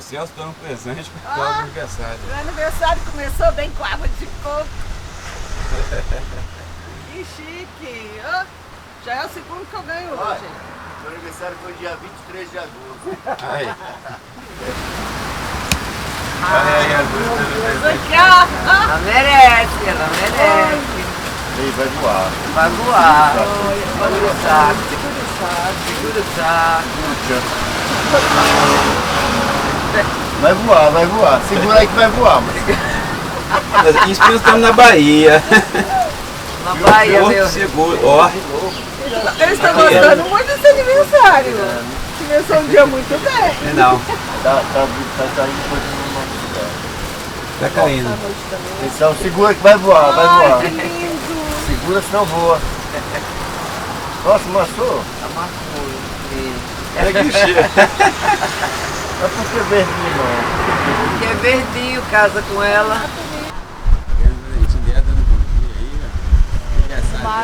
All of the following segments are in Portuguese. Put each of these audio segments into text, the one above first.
Celso dando um presente para o aniversário. O aniversário começou bem com água de coco. Que chique. Oh, já é o segundo que eu ganho hoje. Meu aniversário foi dia 23 de agosto. Aí. Aqui, ó. Ela merece, ela merece. Ei, vai voar. Vai voar. Segura o saco. Segura o saco. Vai voar, vai voar. Segura aí que vai voar. Isso que nós estamos na Bahia. Na Bahia, Porto meu. Seguro, ó. Eles estão gostando muito desse aniversário. Começou um dia muito bem. Não, Tá indo coisa no nosso lugar. tá caindo. Então segura que vai voar, vai voar. Que lindo. Segura senão voa. Nossa, amassou? Amassou. É que cheiro. Não é porque é verdinho não. Porque é verdinho, casa com ela. Uma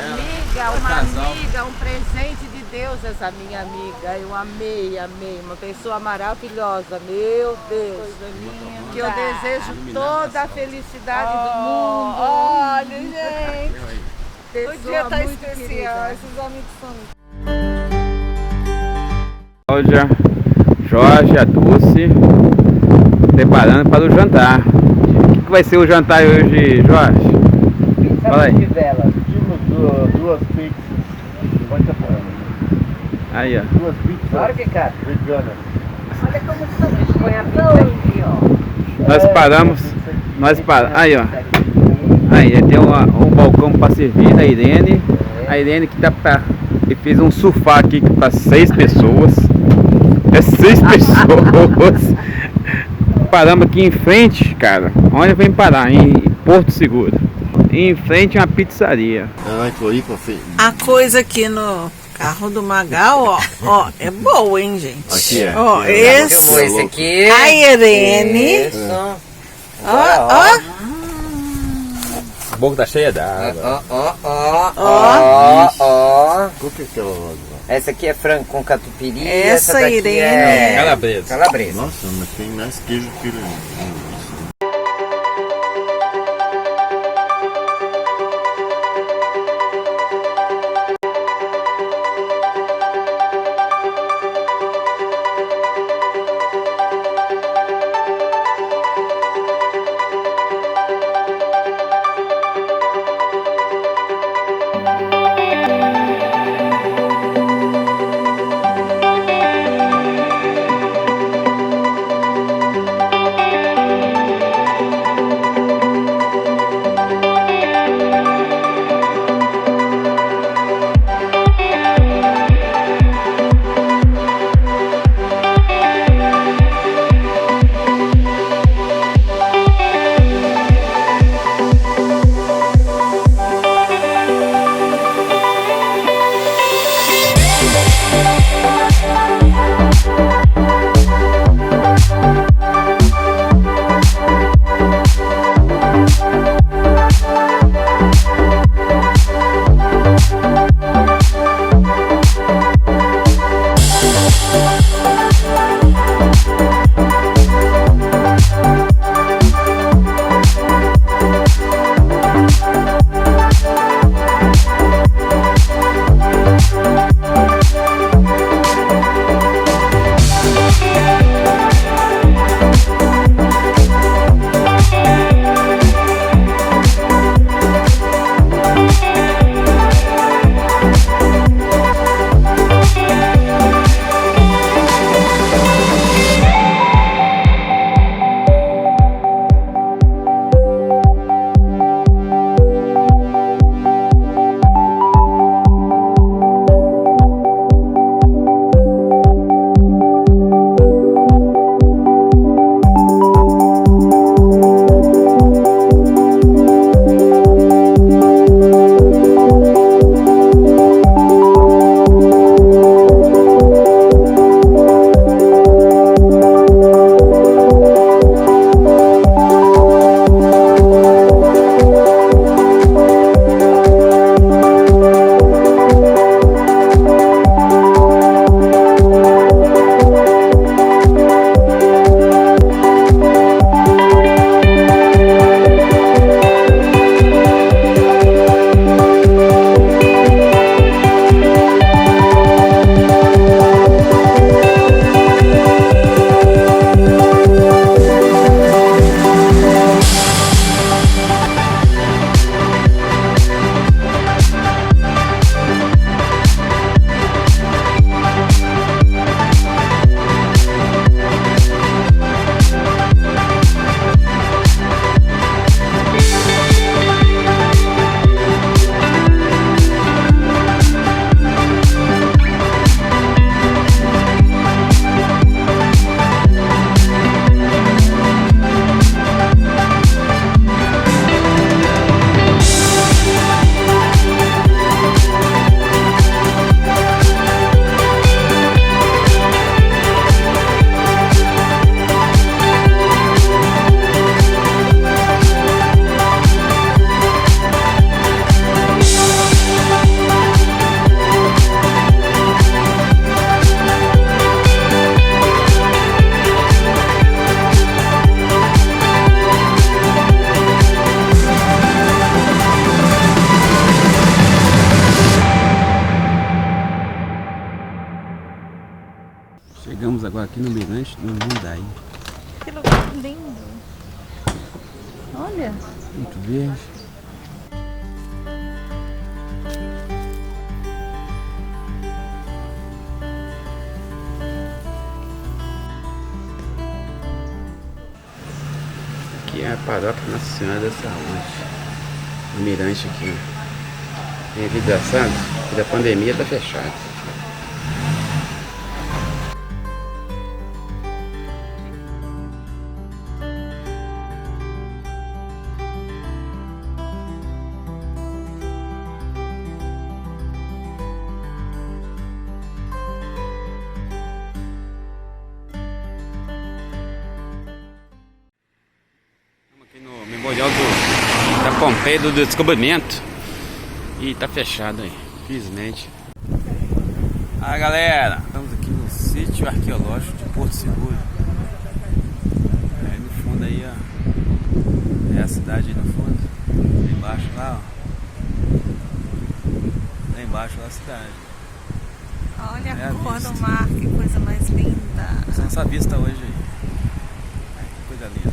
amiga, um presente de Deus, essa minha amiga. Eu amei, amei. Uma pessoa maravilhosa, meu Deus. Coisa linda. Que eu desejo toda a felicidade do mundo. Olha, gente. O dia tá especial. Esses amigos são muito. Cláudia, Jorge, a Dulce, preparando para o jantar. O que vai ser o jantar hoje, Jorge? Fala aí. Duas pizzas. 50 gramas. Aí, ó. Duas pizzas. Claro que cabe. Veganas. Olha como estão. Põe a pizza aqui, ó. Nós paramos. Aí, ó. Aí, tem um balcão para servir da Irene. A Irene que tá pra. Ele fez um sofá aqui para 6 pessoas. É 6 pessoas. Paramos aqui em frente, cara. Onde vem parar? Em Porto Seguro. Em frente a uma pizzaria. A coisa aqui no carro do Magal, ó, é boa, hein, gente? Aqui é. Ó, Esse aqui. a Irene. Isso. Ó. A boca tá cheia d'água. Ó. O que é aquela lá? Essa aqui é frango com catupiry. Essa daqui Irene. é Calabresa. calabresa. Nossa, mas tem mais queijo que ele. Agora aqui no mirante, no Mundaí. Que lugar lindo. Olha. Muito verde. Aqui é a paróquia Nossa Senhora da Saúde. O mirante aqui. Devido a sabe, da pandemia tá fechado. Aqui no Memorial da Pompeia do Descobrimento. E tá fechado aí, infelizmente. Ah, galera, estamos aqui no sítio arqueológico de Porto Seguro. Aí no fundo aí, ó. É a cidade aí no fundo. Lá embaixo lá, ó. Lá embaixo lá a cidade. Olha É a cor vista. do mar, que coisa mais linda. Essa nossa vista hoje aí. Ai, que coisa linda.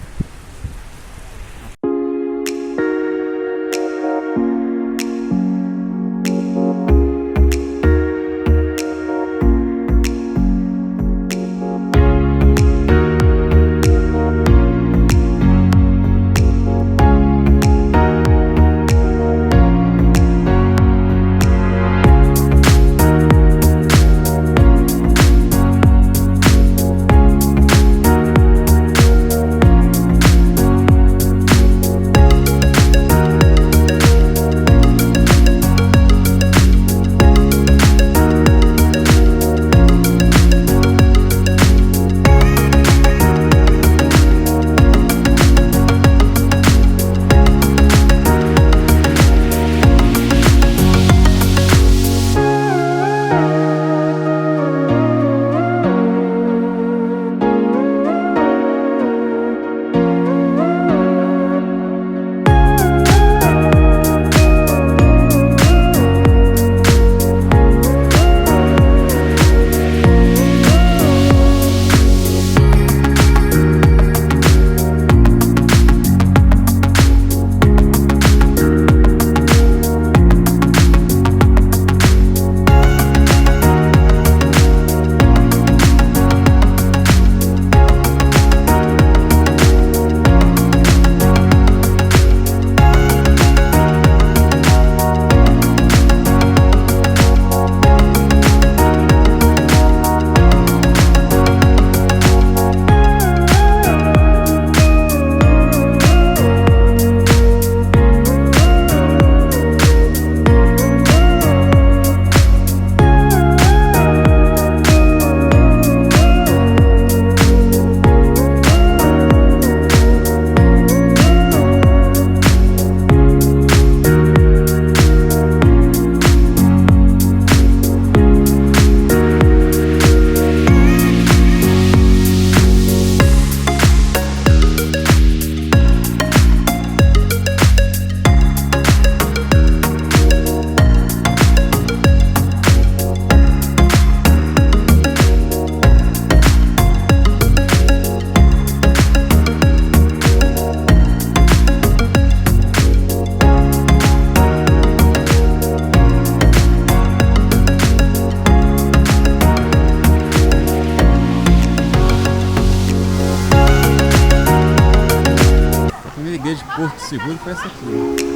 Igreja de Porto Seguro foi essa aqui.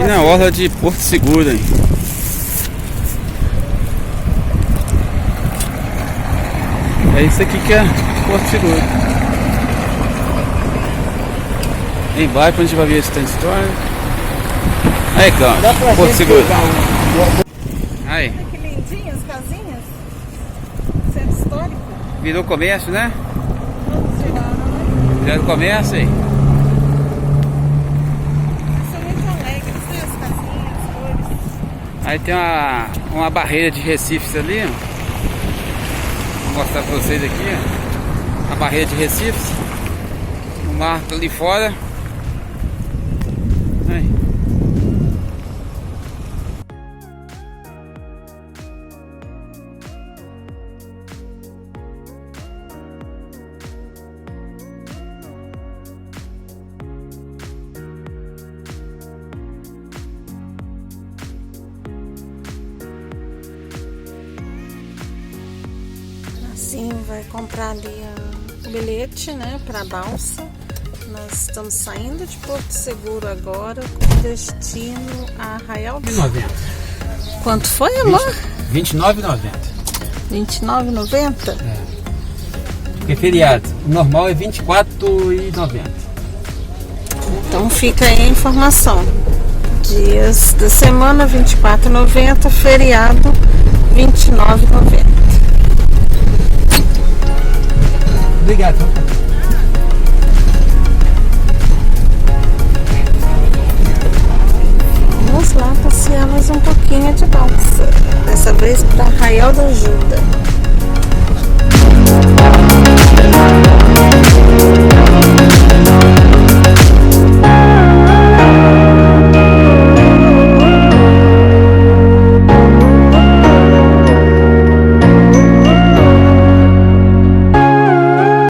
na orla de Porto Seguro, hein? É isso aqui que é Porto Seguro. Aí embaixo a gente vai ver esse tanto de história. Aí, cara, Porto Seguro. Aí. Olha que lindinho as casinhas. Centro histórico. Virou comércio, né? Todos viraram, né? Virou comércio aí. São muito alegres, né? As casinhas, as cores. Aí tem uma barreira de recifes ali, ó. Vou mostrar pra vocês aqui, ó. A barreira de recifes. O mar tá ali fora. Aí. Assim, vai comprar ali o bilhete, né, para a balsa. Nós estamos saindo de Porto Seguro agora com destino a Arraial do... 90. Quanto foi, amor? 29,90. 29,90? É. Porque feriado. O normal é 24,90. Então fica aí a informação. Dias da semana 24,90, feriado 29,90. Obrigado. Vamos lá passear mais um pouquinho de balsa. Dessa vez para Arraial da Ajuda.